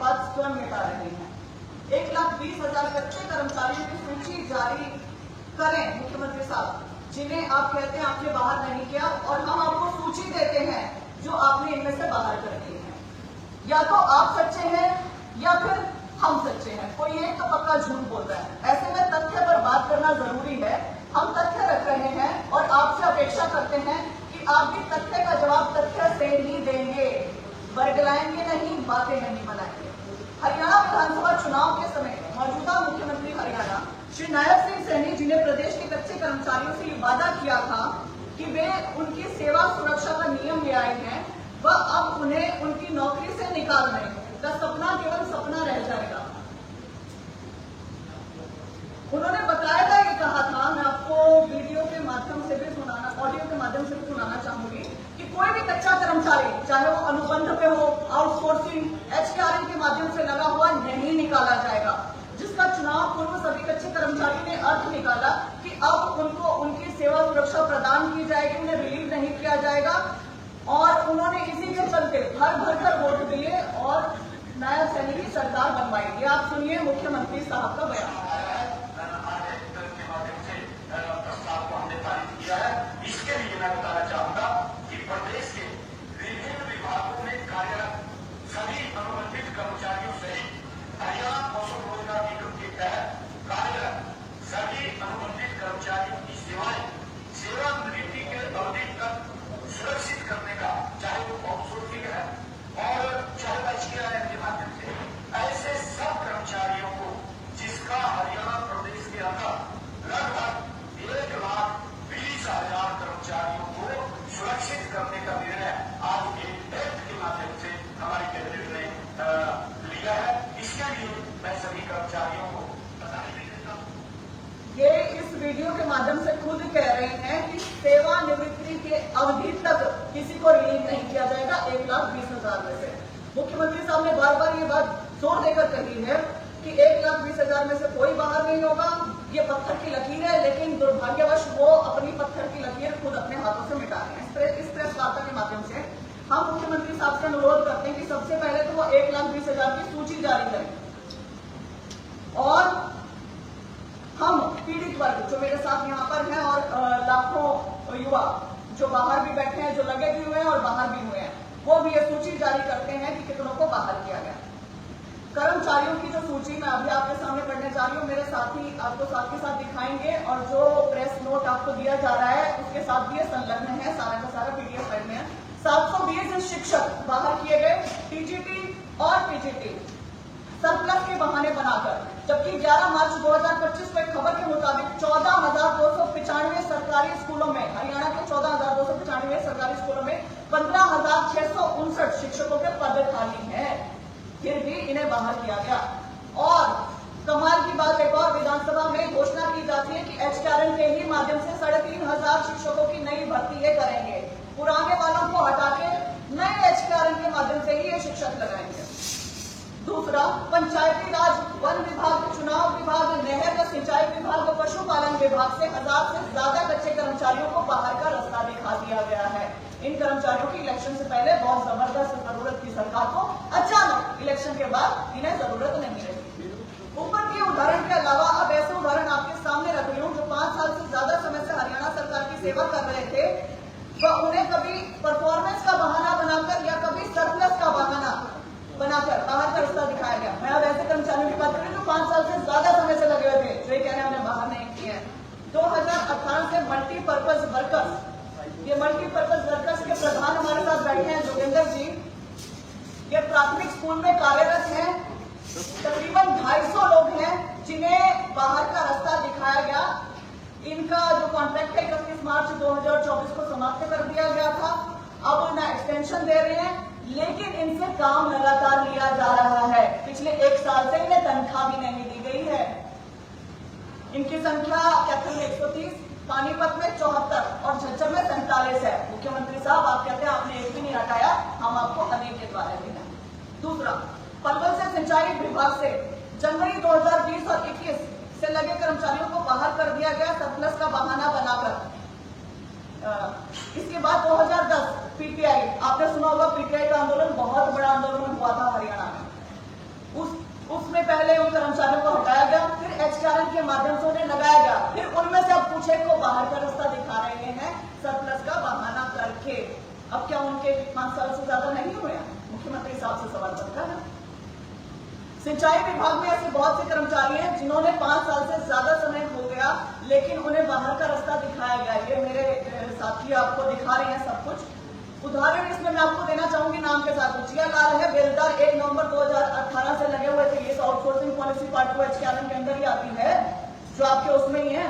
विवाद स्वयं मिटा रहे हैं। 1,20,000 कच्चे कर्मचारियों की सूची जारी करें मुख्यमंत्री साहब, जिन्हें आप कहते हैं आपने बाहर नहीं किया, और हम आपको सूची देते हैं जो आपने इनमें से बाहर कर दिए हैं। या तो आप सच्चे हैं या फिर हम सच्चे हैं, कोई एक तो पक्का झूठ बोल रहा है। ऐसे में तथ्य पर बात करना जरूरी है। हम तथ्य रख रहे हैं और आपसे अपेक्षा करते हैं कि आप भी तथ्य का जवाब तथ्य से ही देंगे, बरगलाएंगे नहीं, बातें नहीं बनाएंगे। हरियाणा विधानसभा चुनाव के समय मौजूदा मुख्यमंत्री हरियाणा श्री नायब सिंह सैनी जी ने प्रदेश के कच्चे कर्मचारियों से ये वादा किया था कि वे उनकी सेवा सुरक्षा का नियम ले आए हैं, वह अब उन्हें उनकी नौकरी से निकाल रहे हैं। का सपना केवल सपना रह जाएगा। उन्होंने बताया था, ये कहा था, मैं आपको वीडियो के माध्यम से भी सुनाना, ऑडियो के माध्यम से भी सुनाना चाहूंगी कि कोई भी कच्चा कर्मचारी, चाहे वो अनुबंध पे हो, आउटसोर्सिंग, HRM के माध्यम से लगा हुआ, नहीं निकाला जाएगा। जिसका चुनाव पूर्व सभी कच्चे कर्मचारी ने अर्थ निकाला कि अब उनको उनकी सेवा सुरक्षा प्रदान की जाएगी, उन्हें रिलीव नहीं किया जाएगा, और उन्होंने इसी के चलते भर भर कर वोट दिए और नायब सैनी की सरकार बनवाई। ये आप सुनिए मुख्यमंत्री साहब का बयान। के माध्यम से प्रस्ताव को हमने पारित किया है। इसके लिए मैं बताना चाहूंगा कि प्रदेश के विभिन्न विभागों में कार्यरत सभी अनुबंधित कर्मचारियों सहित हरियाणा कौशल रोजगार निगम के तहत कार्यरत सभी अनुबंधित कर्मचारियों की सेवाएं सेवानिवृत्ति के अवधि तक सुरक्षित करने का, चाहे वो आउटसोर्सिंग है और चाहे HRM के माध्यम से, ऐसे सब कर्मचारियों को जिसका हरियाणा प्रदेश के अंदर लगभग 1,20,000 कर्मचारियों को सुरक्षित करने का निर्णय आज के एक्ट के माध्यम से हमारी कैबिनेट ने लिया है। इसके लिए मैं सभी कर्मचारियों को बधाई देता हूँ। ये इस वीडियो के माध्यम से खुद कह रहे हैं कि सेवानिवृत्ति के अवधि तक किसी को रिलीव नहीं किया जाएगा 1,20,000 में से। मुख्यमंत्री साहब ने बार बार ये बात जोर देकर कही है कि 1,20,000 में से कोई बाहर नहीं होगा। ये पत्थर की लकीर है, लेकिन दुर्भाग्यवश वो अपनी पत्थर की लकीर खुद अपने हाथों से मिटा रहे हैं। इस प्रेस वार्ता के माध्यम से हम मुख्यमंत्री साहब से अनुरोध करते हैं कि सबसे पहले तो वो 1,20,000 की सूची जारी करें, और हम पीड़ित वर्ग जो मेरे साथ यहाँ पर हैं और लाखों युवा जो बाहर भी बैठे हैं, जो लगे भी हुए हैं और बाहर भी हुए हैं, वो भी ये सूची जारी करते हैं कि कितनों को बाहर किया गया। कर्मचारियों की जो सूची मैं अभी आपके सामने पढ़ने जा रही हूँ, मेरे साथी आपको साथ के साथ दिखाएंगे, और जो प्रेस नोट आपको दिया जा रहा है उसके साथ भी ये संलग्न है, सारा का सारा PDF फाइल में है। 720 शिक्षक बाहर किए गए, TGT और PGT सरप्लस के बहाने बनाकर, जबकि 11 मार्च 2025 को एक खबर के मुताबिक 14,295 सरकारी स्कूलों में, हरियाणा के 14,295 सरकारी स्कूलों में 15,659 शिक्षकों के पद खाली हैं, फिर भी इन्हें बाहर किया गया। और कमाल की बात एक और, विधानसभा में घोषणा की जाती है कि HRM के ही माध्यम से 3,500 शिक्षकों की नई भर्ती ये करेंगे, पुराने वालों को हटा के नए HRM के माध्यम से ही ये शिक्षक लगाएंगे। दूसरा, पंचायती राज, वन विभाग, चुनाव विभाग, नहर व सिंचाई विभाग व पशुपालन विभाग से 1,000 से ज्यादा कच्चे कर्मचारियों को बाहर का रास्ता दिखा दिया गया है। इन कर्मचारियों की इलेक्शन से पहले बहुत जबरदस्त जरूरत थी सरकार को, अचानक इलेक्शन के बाद इन्हें जरूरत नहीं रही। ऊपर के उदाहरण के अलावा अब ऐसे उदाहरण आपके सामने रख रही हूँ जो 5 साल से ज्यादा समय से हरियाणा सरकार की सेवा कर रहे थे, वह उन्हें कभी परफॉर्मेंस का बहाना बनाकर या कभी सरप्लस का बहाना बनाकर बाहर का रास्ता दिखाया गया। मैं अब ऐसे कर्मचारियों की बात करूं जो 5 साल से ज्यादा समय से लगे हुए थे, जो ये कह रहे हैं हमने बाहर नहीं किए हैं। 2018 से मल्टीपर्पज वर्कर्स, ये मल्टीपर्पज वर्कर्स के प्रधान हमारे साथ बैठे हैं जोगेंद्र जी, ये प्राथमिक स्कूल में कार्यरत हैं। तकरीबन 250 लोग हैं जिन्हें बाहर का रास्ता दिखाया गया। इनका जो कॉन्ट्रैक्ट है 31 मार्च 2024 को समाप्त कर दिया गया था। अब ना एक्सटेंशन दे रहे हैं, लेकिन इनसे काम लगातार लिया जा रहा है। पिछले 1 साल से इन्हें तनख्वाह भी नहीं दी गई है। इनकी संख्या कैथल में 130, पानीपत में 74 और झज्जर में 47 है। मुख्यमंत्री साहब आप कहते हैं आपने एक भी नहीं हटाया, हम आपको अनेक के द्वारा देना। दूसरा, पलवल से सिंचाई विभाग से जनवरी 2020 और 21 से लगे कर्मचारियों को बाहर कर दिया गया सरप्लस का बहाना बनाकर। इसके बाद 2010 PTI, आपने सुना होगा PTI का आंदोलन बहुत बड़ा आंदोलन हुआ था हरियाणा में। कर्मचारियों को हटाया गया, फिर HRN के माध्यम से उन्हें लगाया गया, फिर उनमें से अब कुछ एक को बाहर का रास्ता दिखा रहे हैं सरप्लस का बहाना करके। अब क्या उनके 5 साल से ज्यादा नहीं हुए? मुख्यमंत्री साहब से सवाल बनता है। सिंचाई विभाग में ऐसे बहुत से कर्मचारी हैं जिन्होंने 5 साल से ज्यादा समय हो गया, लेकिन उन्हें बाहर का रास्ता दिखाया गया। ये मेरे साथी आपको दिखा रहे हैं सब कुछ। उदाहरण इसमें मैं आपको देना चाहूंगी नाम के साथ। जिया लाल है, बेलदार 1 नवंबर 2018 से लगे हुए थे। ये आउटसोर्सिंग पॉलिसी पार्ट 2 HRN के अंदर ही आती है, जो आपके उसमें ही है।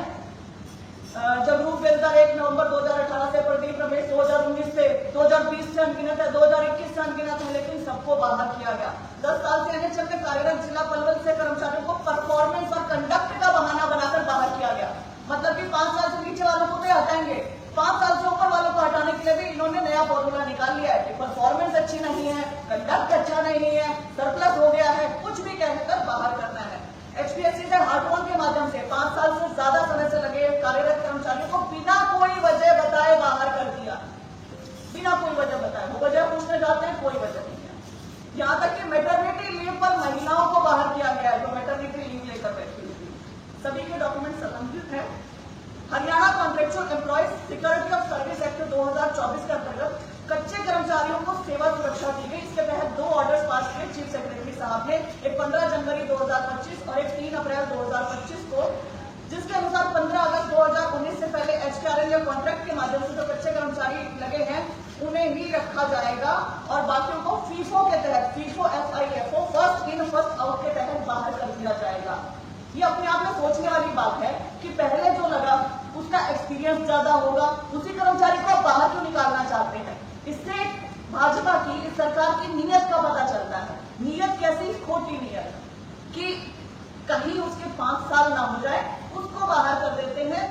जगरूप बेलदार 1 नवंबर 2018 से, प्रदीप रमेश 2019 से, 2020 से अनगिनत है, 2021 से अनगिनत है, लेकिन सबको बाहर किया गया। 10 साल से NHL में कार्यरत जिला पलवल से कर्मचारियों को परफॉर्मेंस और कंडक्ट का बहाना बनाकर बाहर किया गया। मतलब कि 5 साल से नीचे वालों को तो हटाएंगे, 5 साल से ऊपर वालों को हटाने के लिए भी इन्होंने नया फॉर्मूला निकाल लिया है कि परफॉर्मेंस अच्छी नहीं है, कंडक्ट अच्छा नहीं है, सरप्लस हो गया है, कुछ भी कहकर बाहर करना है। HPSC से हार्टवॉल के माध्यम से 5 साल से ज्यादा समय से लगे कार्यरत कर्मचारियों को बिना कोई वजह बताए बाहर कर दिया। बिना कोई वजह बताए, वो वजह पूछने जाते हैं, कोई वजह नहीं है। यहाँ तक कि मैटरनिटी लीव पर महिलाओं को बाहर किया गया है, जो मैटरनिटी लीव लेकर बैठी हुई थी। सभी के डॉक्यूमेंट संबंधित है। Haryana contractual employees security of service act 2024 के अंतर्गत कच्चे कर्मचारियों को सेवा सुरक्षा दी गई। इसके तहत 2 ऑर्डर्स पास किए चीफ सेक्रेटरी साहब ने, एक 15 जनवरी 2025 और एक 3 अप्रैल 2025 को, जिसके अनुसार 15 अगस्त 2019 से पहले HRN या कॉन्ट्रैक्ट के माध्यम से जो कच्चे कर्मचारी लगे हैं उन्हें ही रखा जाएगा और बाकियों को फीफो के तहत, FIFO FIFO first in first out के तहत बाहर कर दिया जाएगा। ये अपने आप में सोचने वाली बात है कि पहले जो लगा उसका एक्सपीरियंस ज्यादा होगा, उसी कर्मचारी को बाहर क्यों निकालना चाहते हैं? इससे भाजपा की, इस सरकार की नीयत का पता चलता है। नीयत कैसी? खोटी नीयत, कि कहीं उसके 5 साल ना हो जाए, उसको बाहर कर देते हैं,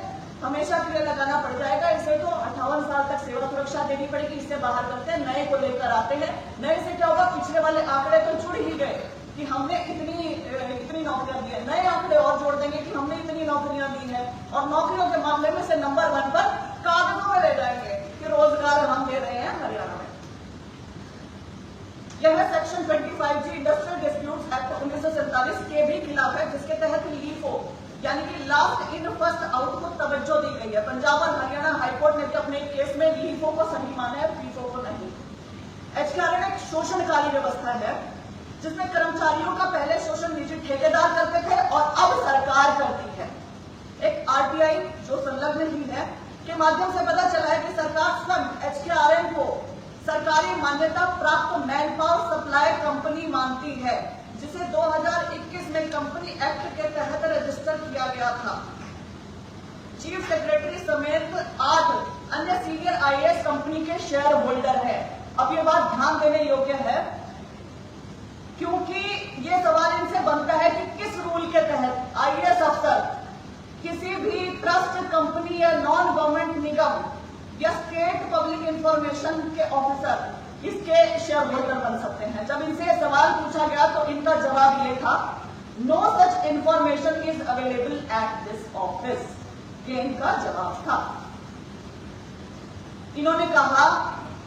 हमेशा के लिए लगाना पड़ जाएगा। इसे तो 58 साल तक सेवा सुरक्षा देनी पड़ेगी, इससे बाहर करते हैं, नए को लेकर आते हैं। नए से क्या होगा? पिछले वाले आंकड़े तो जुड़ ही गए कि हमने इतनी नौकरियां दी है, नए आंकड़े और जोड़ देंगे कि हमने इतनी नौकरियां दी है, और नौकरियों के मामले में से नंबर 1 पर कागजों में ले जाएंगे कि रोजगार हम दे रहे हैं हरियाणा में। यह section 25G industrial disputes act 1947 के भी खिलाफ है, जिसके तहत लीफो यानी कि लास्ट इन फर्स्ट आउट को तवज्जो दी गई है। पंजाब और हरियाणा हाईकोर्ट ने भी अपने केस में लीफो को सही माना है, फीफो को नहीं। HRN एक शोषणकारी व्यवस्था है जिसमें कर्मचारियों का पहले शोषण निजी ठेकेदार करते थे और अब सरकार करती है। एक RTI जो संलग्न ही है के माध्यम से पता चला है कि सरकार स्वयं HRN को सरकारी मान्यता प्राप्त मैन पावर सप्लाई कंपनी मानती है, जिसे 2021 में कंपनी एक्ट के तहत रजिस्टर किया गया था। चीफ सेक्रेटरी समेत 8 अन्य सीनियर IAS कंपनी के शेयर होल्डर है। अब ये बात ध्यान देने योग्य है, क्योंकि ये सवाल इनसे बनता है कि किस रूल के तहत IAS अफसर किसी भी ट्रस्ट, कंपनी या नॉन गवर्नमेंट निगम या स्टेट पब्लिक इंफॉर्मेशन के ऑफिसर इसके शेयर होल्डर बन सकते हैं। जब इनसे सवाल पूछा गया तो इनका जवाब ये था, no such information is available at this office. ये इनका जवाब था। इन्होंने कहा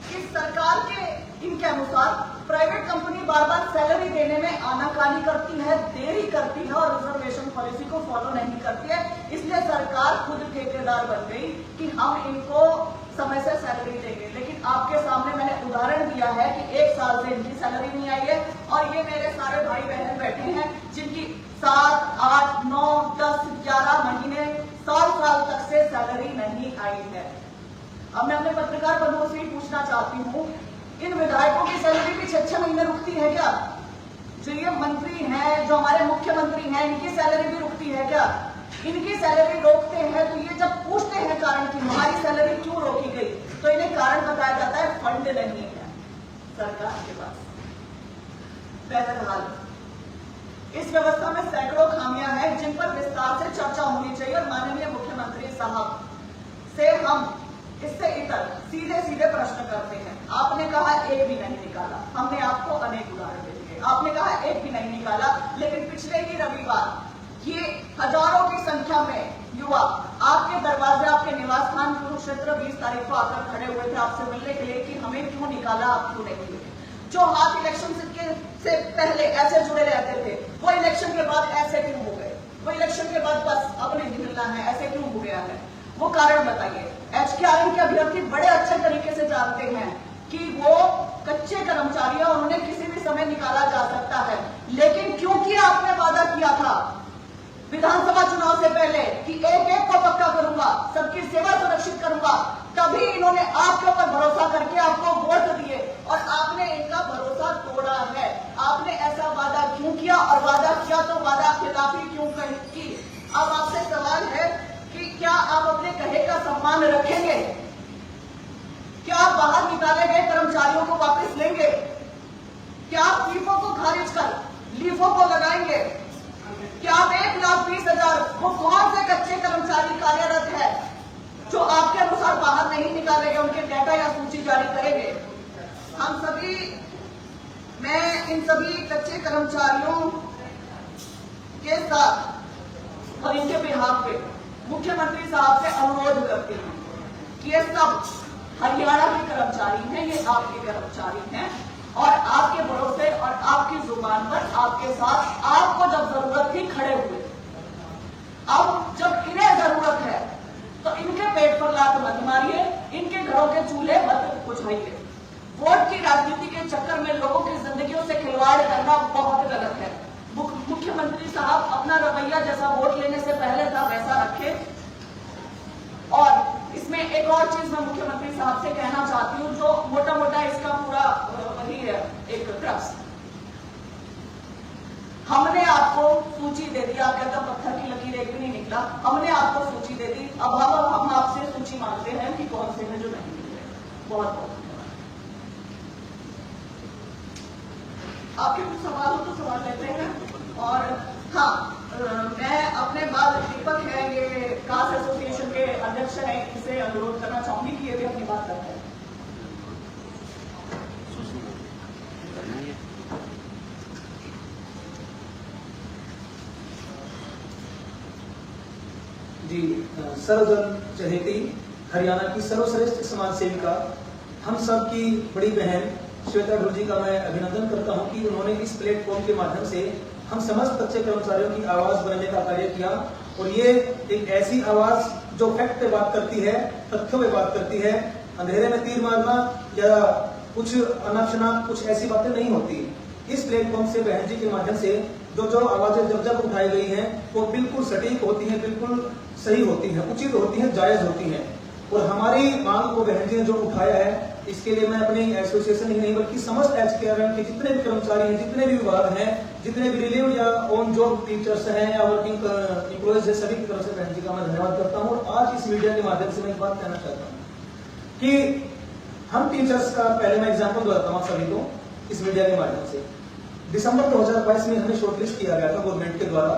कि सरकार के इनके अनुसार प्राइवेट कंपनी बार बार सैलरी देने में आनाकानी करती है, देरी करती है और रिजर्वेशन पॉलिसी को फॉलो नहीं करती है, इसलिए सरकार खुद ठेकेदार बन गई कि हम इनको समय से सैलरी देंगे। लेकिन आपके सामने मैंने उदाहरण दिया है कि 1 साल से इनकी सैलरी नहीं आई है, और ये मेरे सारे भाई बहन बैठे हैं जिनकी 7, 8, 9, 10, 11 महीने, साल तक से सैलरी नहीं आई है। अब मैं अपने पत्रकार बंधुओं से ही पूछना चाहती हूँ, इन विधायकों की सैलरी भी 6-6 महीने रुकती है क्या? जो ये मंत्री हैं, जो हमारे मुख्यमंत्री हैं, इनकी सैलरी भी रुकती है क्या? इनकी सैलरी रोकते हैं तो ये जब पूछते हैं कारण कि हमारी सैलरी क्यों रोकी गई, तो इन्हें कारण बताया जाता है फंड नहीं है सरकार के पास। बहरहाल इस व्यवस्था में सैकड़ों खामियां हैं जिन पर विस्तार से चर्चा होनी चाहिए, और माननीय मुख्यमंत्री साहब से हम इससे इतर सीधे सीधे प्रश्न करते हैं। आपने कहा एक भी नहीं निकाला, हमने आपको अनेक उदाहरण दे दिए, आपने कहा एक भी नहीं निकाला, लेकिन पिछले ही रविवार ये हजारों की संख्या में युवा आपके दरवाजे, आपके निवास स्थान कुरुक्षेत्र 20 तारीख को आकर खड़े हुए थे आपसे मिलने के लिए कि हमें क्यों निकाला, आप क्यों नहीं मिले। जो हाथ इलेक्शन के से पहले ऐसे जुड़े रहते थे, वो इलेक्शन के बाद ऐसे क्यों हो गए? वो इलेक्शन के बाद बस अब नहीं मिलना है, ऐसे क्यों हो गया है? वो कारण बताइए। HKRM के अभ्यर्थी बड़े अच्छे तरीके से जानते हैं कि वो कच्चे कर्मचारी हैं, उन्हें किसी भी समय निकाला जा सकता है, लेकिन क्योंकि आपने वादा किया था विधानसभा चुनाव से पहले कि एक एक को पक्का करूंगा, सबकी सेवा सुरक्षित करूंगा, तभी इन्होंने आपके ऊपर भरोसा करके आपको वोट दिए और आपने इनका भरोसा तोड़ा है। आपने ऐसा वादा क्यों किया, और वादा किया तो वादा खिलाफी क्यों की? अब आपसे सवाल है कि क्या आप अपने कहे का सम्मान रखेंगे? क्या आप बाहर निकाले गए कर्मचारियों को वापस लेंगे? क्या आप लीफों को खारिज कर लीफों को लगाएंगे? क्या आप 1,20,000 वो कौन से कच्चे कर्मचारी कार्यरत है जो आपके अनुसार बाहर नहीं निकाले गए, उनके डाटा या सूची जारी करेंगे? हम सभी, मैं इन सभी कच्चे कर्मचारियों के साथ और इनके बिहाफ पे मुख्यमंत्री साहब से अनुरोध करती हूँ कि ये सब हरियाणा के कर्मचारी हैं, ये आपके कर्मचारी हैं और आपके भरोसे और आपकी जुबान पर आपके साथ आपको जब जरूरत थी खड़े हुए। अब जब इन्हें जरूरत है तो इनके पेट पर लात मत मारिए, इनके घरों के चूल्हे मत बुझाइए। वोट की राजनीति के चक्कर में लोगों की जिंदगियों से खिलवाड़ करना बहुत गलत है। मुख्यमंत्री साहब अपना रवैया जैसा वोट लेने से पहले था वैसा रखें। और इसमें एक और चीज मैं मुख्यमंत्री साहब से कहना चाहती हूँ, जो मोटा मोटा इसका पूरा वही है एक क्रक्स। हमने आपको सूची दे दी, आप कहते पत्थर की लकीर एक भी नहीं निकला, हमने आपको सूची दे दी, अब हम आपसे सूची मांगते हैं कि कौन से हैं जो नहीं मिल रहे। बहुत बहुत आपके कुछ सवाल हो तो सवाल लेते हैं। और हाँ, मैं अपने बाद दीपक है, ये कास्ट एसोसिएशन के अध्यक्ष हैं, इसे अनुरोध करना चाहूंगी कि ये भी अपनी बात करते हैं। जी, सर्वजन चहेती हरियाणा की सर्वश्रेष्ठ समाज सेविका, हम सब की बड़ी बहन श्वेता ढोल जी का मैं अभिनंदन करता हूं कि उन्होंने इस प्लेटफॉर्म के माध्यम से हम समस्त अच्छे कर्मचारियों की आवाज बनने का कार्य किया। और ये एक ऐसी आवाज जो फैक्ट पे बात करती है, तथ्यों पे बात करती है, अंधेरे में तीर मारना या कुछ अनापशना कुछ ऐसी बातें नहीं होती। इस प्लेटफॉर्म से बहन जी के माध्यम से जो आवाजें जब जब उठाई गई हैं वो बिल्कुल सटीक होती हैं, बिल्कुल सही होती हैं, उचित होती हैं, जायज होती हैं। और हमारी मांग को बहन जी ने जो उठाया है, इसके लिए मैं अपनी एसोसिएशन ही नहीं बल्कि समस्त HKRM के जितने भी कर्मचारी हैं, जितने भी विभाग हैं, जितने भी रिलीव या ऑन जॉब टीचर्स हैं या वर्किंग एम्प्लॉयज है, सभी की तरफ से बहन जी का मैं धन्यवाद करता हूँ। और आज इस मीडिया के माध्यम से मैं एक बात कहना चाहता हूँ कि हम टीचर्स का पहले मैं एग्जाम्पल बताता हूँ सभी को इस मीडिया के माध्यम से। दिसंबर 2022 में हमें शॉर्टलिस्ट किया गया था गवर्नमेंट के द्वारा,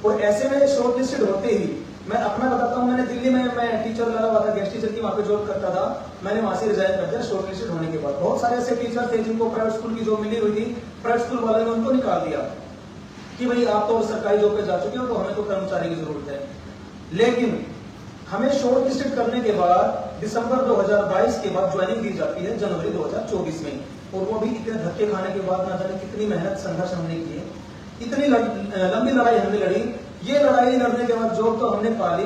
और ऐसे में शॉर्टलिस्टेड होते ही मैं अपना बताता हूँ, मैंने दिल्ली में मैं टीचर लगा हुआ था, गेस्ट टीचर की वहां पे जॉब करता था, मैंने वहां से रिजाइन कर दिया शॉर्टलिस्टेड होने के बाद। बहुत सारे ऐसे टीचर थे जिनको प्राइवेट स्कूल की जॉब मिली हुई थी, प्राइवेट स्कूल वाले ने उनको निकाल दिया कि भाई आप तो सरकारी जॉब पे जा चुके हो, तो हमें तो कर्मचारी की जरूरत है। लेकिन हमें शॉर्टलिस्टेड करने के बाद दिसंबर 2022 के बाद ज्वाइनिंग दी जाती है जनवरी 2024 में, और वो भी इतने धक्के खाने के बाद ना जाने कितनी मेहनत संघर्ष हमने किए, इतनी लंबी लड़ाई हमने लड़ी। ये लड़ाई लड़ने के बाद जॉब तो हमने पा ली।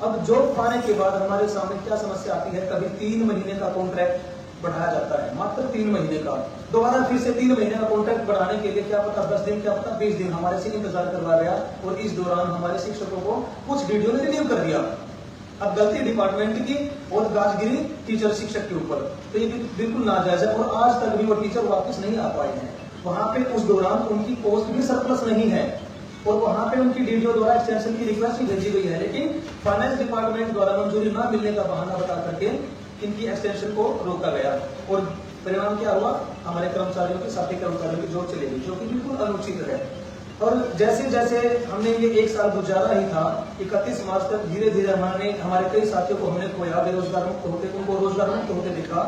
अब जॉब पाने के बाद हमारे सामने क्या समस्या आती है, कभी 3 महीने का कॉन्ट्रैक्ट बढ़ाया जाता है, मात्र 3 महीने का, दोबारा फिर से 3 महीने का कॉन्ट्रैक्ट बढ़ाने के लिए क्या पता 10 दिन, क्या पता 20 दिन हमारे से इंतजार करवा गया, और इस दौरान हमारे शिक्षकों को कुछ वीडियो ने रिलीव कर दिया। अब गलती डिपार्टमेंट की और राजगिरी टीचर शिक्षक के ऊपर, तो ये बिल्कुल नाजायज है। और आज तक भी वो टीचर वापस नहीं आ पाए हैं। वहां पे उस दौरान उनकी पोस्ट भी सरप्लस नहीं है, और वहां पे उनकी डीडीओ द्वारा एक्सटेंशन की रिक्वेस्ट भी भेजी गई है, लेकिन फाइनेंस डिपार्टमेंट द्वारा मंजूरी न मिलने का बहाना बता करके इनकी एक्सटेंशन को रोका गया। और परिणाम क्या हुआ, हमारे कर्मचारियों की, साथी कर्मचारियों की जॉब चली गई, जो कि बिल्कुल अनुचित है। और जैसे जैसे हमने ये 1 साल गुजारा ही था, 31 मार्च तक धीरे धीरे हमारे कई साथियों को हमने खोया, बेरोजगार मुक्त होते, उनको रोजगार मुक्त होते देखा।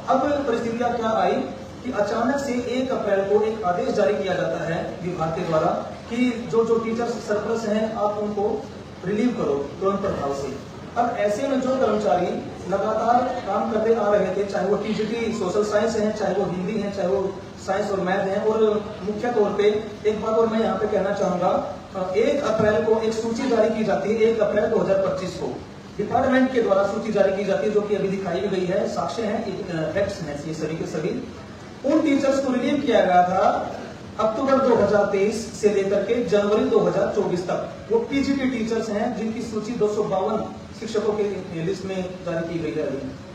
अब परिस्थितियां क्या आई कि अचानक से 1 अप्रैल को एक आदेश जारी किया जाता है विभाग के द्वारा कि जो टीचर सरप्लस हैं आप उनको रिलीव करो तुरंत प्रभाव से। अब ऐसे में जो कर्मचारी लगातार काम करते आ रहे थे, चाहे वो टीजीटी सोशल साइंस है, चाहे वो हिंदी है, चाहे वो साइंस और मैथ हैं। और मुख्य तौर पे एक बात और मैं यहाँ पे कहना चाहूंगा, 1 अप्रैल को एक सूची जारी की जाती है, 1 अप्रैल 2025 को डिपार्टमेंट के द्वारा सूची जारी की जाती है, जो कि अभी दिखाई भी गई है, साक्ष्य हैं, फैक्ट्स हैं ये सभी के सभी। उन टीचर्स को रिलीव किया गया था अक्टूबर 2023 से लेकर के जनवरी 2024 तक। वो पीजीटी टीचर्स हैं जिनकी सूची 252 शिक्षकों के लिस्ट में जारी की गई है,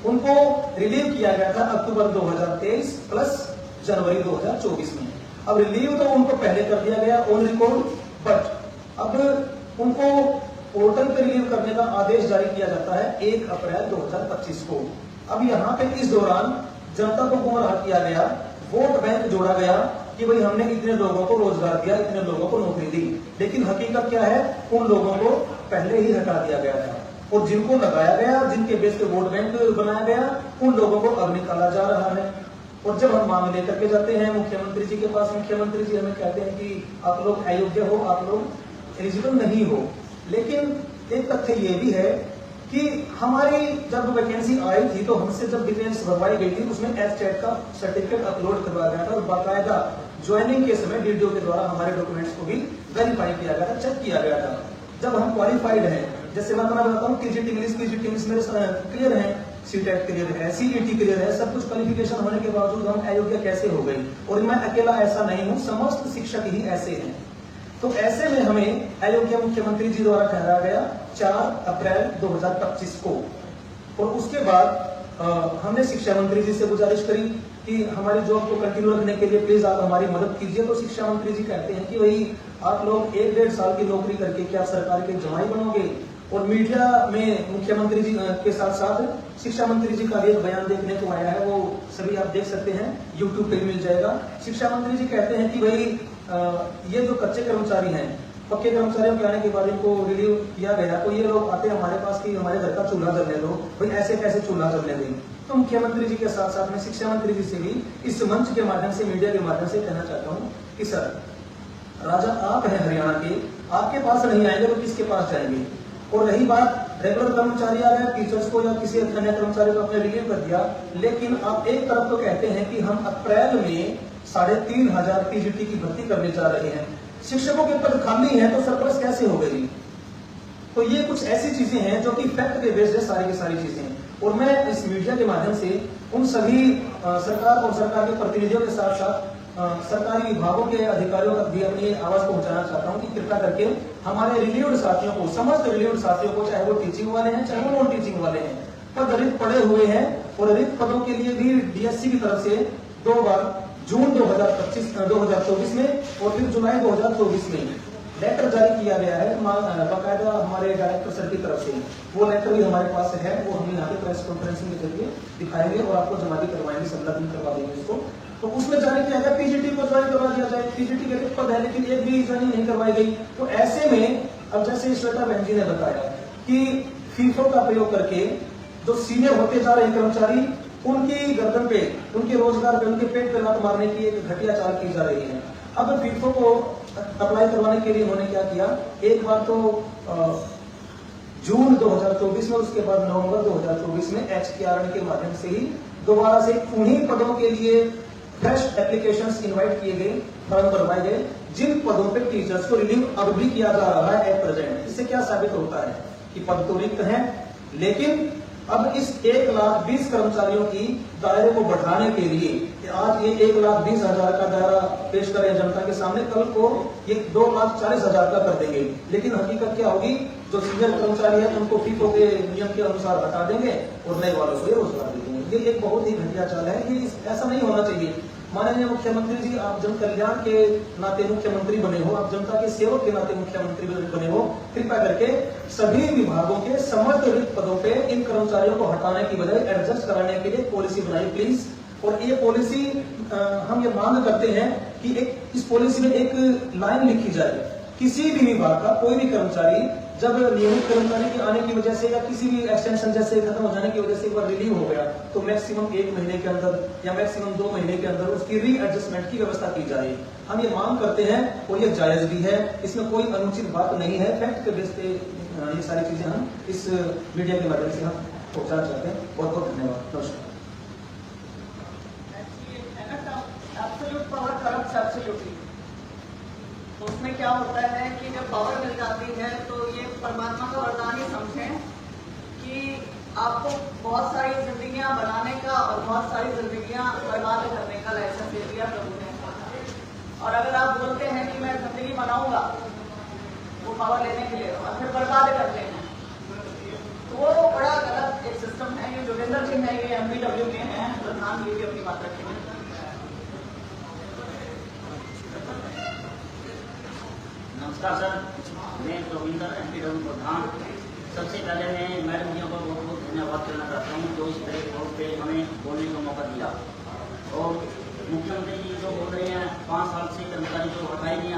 उनको रिलीव किया गया था अक्टूबर 2023 प्लस जनवरी 2024 में। अब रिलीव तो उनको पहले कर दिया गया ऑन रिकॉर्ड, बट अब उनको पोर्टल पर रिलीव करने का आदेश जारी किया जाता है 1 अप्रैल 2025 को। अब यहाँ पे इस दौरान जनता को गुमराह किया गया, वोट बैंक जोड़ा गया कि भाई हमने इतने लोगों को रोजगार दिया, इतने लोगों को नौकरी दी, लेकिन हकीकत क्या है, उन लोगों को पहले ही हटा दिया गया था। और जिनको लगाया गया, जिनके बेस पे वोट बैंक बनाया गया, उन लोगों को अब निकाला जा रहा है। और जब हम मांग लेकर के जाते हैं मुख्यमंत्री जी के पास, मुख्यमंत्री जी हमें कहते हैं कि आप लोग अयोग्य हो, आप लोग एलिजिबल नहीं हो। लेकिन एक तथ्य ये भी है कि हमारी जब वैकेंसी आई थी तो हमसे जब डिटेल्स भरवाई गई थी, उसमें एचटेट का सर्टिफिकेट अपलोड करवाया गया था और बाकायदा ज्वाइनिंग के समय डीडीओ के द्वारा हमारे डॉक्यूमेंट्स को भी वेरीफाई किया गया था, चेक किया गया था। जब हम क्वालिफाइड हैं, जैसे मैं अपना बताता हूँ, पीजीटी इंग्लिश मेरे क्लियर है, सीटेट क्लियर है, सीईटी क्लियर है, सब कुछ क्वालिफिकेशन होने के बावजूद हम अयोग्य कैसे हो गए? और मैं अकेला ऐसा नहीं हूँ, समस्त शिक्षक ही ऐसे हैं। तो ऐसे में हमें अयोग्य मुख्यमंत्री जी द्वारा ठहराया गया 4 अप्रैल 2025 को। और उसके बाद हमने शिक्षा मंत्री जी से गुजारिश करी कि हमारी जॉब को कंटिन्यू रखने के लिए प्लीज आप हमारी मदद कीजिए। तो शिक्षा मंत्री जी कहते हैं कि भाई आप लोग 1-1.5 साल की नौकरी करके क्या सरकार के जमाई बनोगे? और मीडिया में मुख्यमंत्री जी के साथ साथ शिक्षा मंत्री जी का भी एक बयान देखने को आया है, वो सभी आप देख सकते हैं, यूट्यूब पे मिल जाएगा। शिक्षा मंत्री जी कहते हैं कि भाई ये जो कच्चे कर्मचारी हैं, पक्के कर्मचारियों के आने के बाद इनको रिलीव किया गया, तो ये लोग आते हमारे पास कि हमारे घर का चूल्हा जलने दो, भाई ऐसे कैसे चूल्हा जलने दें? तो मुख्यमंत्री जी के साथ साथ में शिक्षा मंत्री जी से भी इस मंच के माध्यम से, मीडिया के माध्यम से कहना चाहता हूँ कि सर, राजा आप हैं हरियाणा के, आपके पास नहीं आएंगे तो किसके पास जाएंगे? और रही बात रेगुलर कर्मचारी आ गए, टीचर्स को या किसी अन्य कर्मचारी को आपने रिलीव कर दिया, लेकिन आप एक तरफ तो कहते हैं कि हम अप्रैल में 3500 पीजीटी की भर्ती करने जा रहे हैं, शिक्षकों के पद खाली हैं, तो सरप्लस कैसे हो गई? तो ये कुछ ऐसी चीजें हैं जो कि फैक्ट के बेस्ड है, सारी की सारी चीजें। और मैं इस मीडिया के माध्यम से उन सभी सरकार और सरकार के प्रतिनिधियों के साथ साथ सरकारी विभागों के अधिकारियों तक भी अपनी आवाज पहुंचाना चाहता हूं कि कृपया करके हमारे रिलीव्ड साथियों को, समस्त रिलीव्ड साथियों को, चाहे वो टीचिंग वाले हैं चाहे वो नॉन टीचिंग वाले हैं, पद रिक्त पड़े हुए हैं। और रिक्त पदों के लिए भी डीएससी की तरफ से 2 बार जून 2024 में और फिर जुलाई 2024 में लेटर जारी किया गया है बाकायदा हमारे डायरेक्टर सर की तरफ से। वो लेटर भी हमारे पास है, वो हम यहाँ पे प्रेस कॉन्फ्रेंसिंग के जरिए दिखाएंगे और आपको जमा भी करवाएंगे, संलग्न करवा देंगे इसको। तो उसमें जारी किया गया पीजीटी को ज्वाइन करवा दिया जाए, पीजीटी के रिक्त पद है लेकिन एक भी ज्वाइनिंग नहीं करवाई गई। तो ऐसे में अब जैसे श्वेता बहन जी ने बताया कि फीफो का प्रयोग करके जो सीनियर होते जा रहे कर्मचारी, उनकी गर्दन पे, उनके रोजगार पे, उनके पेट पे लात मारने की एक घटिया चाल की जा रही है। अब फीफो को अप्लाई करवाने के लिए उन्होंने क्या किया, एक बार तो जून 2024 में, उसके बाद नवंबर 2024 में HKRN के माध्यम से ही दोबारा से उन्हीं पदों के लिए फ्रेश एप्लीकेशंस इनवाइट किए गए, फॉर्म भरवाए गए, जिन पदों पे टीचर्स को रिलीव अब भी किया जा रहा है एट प्रेजेंट। इससे क्या साबित होता है कि पद तो रिक्त हैं, लेकिन अब इस 1,20,000 कर्मचारियों की दायरे को बढ़ाने के लिए आज ये 1,20,000 का दायरा पेश करें जनता के सामने, कल को ये 2,40,000 का कर देंगे। लेकिन हकीकत क्या होगी, जो सीनियर कर्मचारी है उनको फीफो के नियम के अनुसार हटा देंगे और नए वालों को रोजगार दे देंगे। ये एक बहुत ही घटिया चाल है, ये ऐसा नहीं होना चाहिए। माननीय मुख्यमंत्री जी, आप जन कल्याण के नाते मुख्यमंत्री बने हो, आप जनता के सेवक के नाते मुख्यमंत्री बने हो, कृपया करके सभी विभागों के समस्त रिक्त पदों पे इन कर्मचारियों को हटाने की बजाय एडजस्ट कराने के लिए पॉलिसी बनाई प्लीज। और ये पॉलिसी हम ये मांग करते हैं कि इस पॉलिसी में एक लाइन लिखी जाए, किसी भी विभाग का कोई भी कर्मचारी जब नियमित कर्मचारी के आने की वजह से या किसी भी एक्सटेंशन जैसे खत्म हो जाने की वजह से एक बार रिलीव हो गया, तो मैक्सिमम 1 महीने के अंदर या मैक्सिमम 2 महीने के अंदर उसकी रीएडजस्टमेंट की व्यवस्था की जाए। हम ये मांग करते हैं और ये जायज भी है, इसमें कोई अनुचित बात नहीं है। फैक्ट के बेस पे ये सारी चीजें हम इस मीडिया के माध्यम से हम पहुंचाना चाहते हैं। बहुत बहुत धन्यवाद, नमस्कार। तो उसमें क्या होता है कि जब पावर मिल जाती है तो ये परमात्मा का वरदान ही समझें कि आपको बहुत सारी जिंदगियां बनाने का और बहुत सारी जिंदगियां बर्बाद करने का लाइसेंस दे दिया प्रभु ने। और अगर आप बोलते हैं कि मैं जिंदगी बनाऊंगा वो पावर लेने के लिए और फिर बर्बाद करते हैं, तो वो बड़ा गलत एक सिस्टम है। ये जोगिंदर जी है, ये MPW में है प्रधान, ये भी अपनी बात रखेंगे। नमस्कार सर, मैं जोगिंदर MPW प्रधान। सबसे पहले मैं मैडम जी को बहुत बहुत धन्यवाद करना चाहता हूँ जो इस प्लेटफॉर्म पे हमें बोलने का मौका दिया। और मुख्यमंत्री जी जो बोल रहे हैं 5 साल से कर्मचारी जो हटाए गए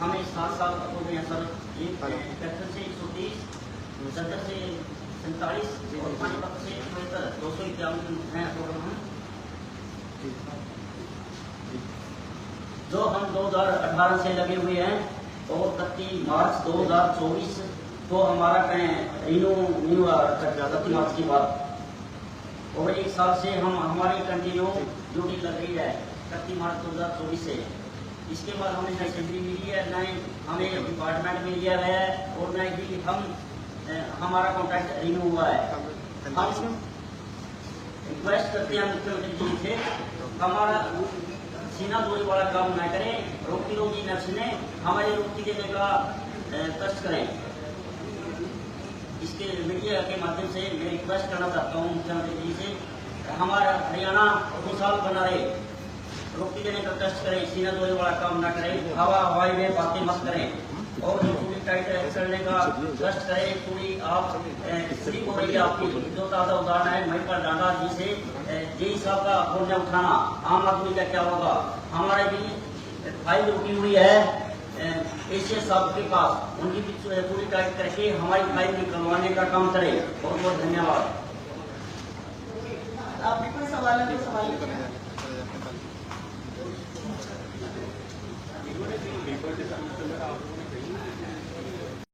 हमें 7 साल तक हो गए हैं सर। ये कैप्टन से 130, सदर से 47 और पानीपत से 251 हैं टोटल हम। जो हम 2018 से लगे हुए हैं और 31 मार्च 2024 को हमारा रिन्यू 31 मार्च की बात, और 1 साल से हम हमारी कंटिन्यू ड्यूटी लग रही है 31 मार्च 2024 से। इसके बाद हमें न सैलरी मिली है, न ही हमें डिपार्टमेंट में लिया गया है और न ही हमारा कॉन्ट्रैक्ट रिन्यू हुआ है। हम रिक्वेस्ट करते हैं मुख्यमंत्री जी से हमारा सीना जोड़ी वाला काम न करें, रोटी रोजी न छीने, हमारी रोटी देने का कष्ट करें। इसके मीडिया के माध्यम से मैं रिक्वेस्ट करना चाहता हूँ मुख्यमंत्री जी से, हमारा हरियाणा खुशहाल बना रहे, रोटी देने का कष्ट करें, सीना जोड़ी वाला काम न करें, हवाई में बातें मत करें और पूरी टाइट चलने का कष्ट करें। पूरी आप स्त्री हो रही है आपकी जो ताज़ा उदाहरण है महिला डांडा जी से जेई साहब का पुण्य उठाना, आम आदमी का क्या होगा। हमारे भी फाइल रुकी हुई है एशिया साहब के पास, उनकी भी पूरी टाइट करके हमारी फाइल निकलवाने का काम करें। बहुत बहुत धन्यवाद। आप भी कोई सवाल है तो सवाल करें।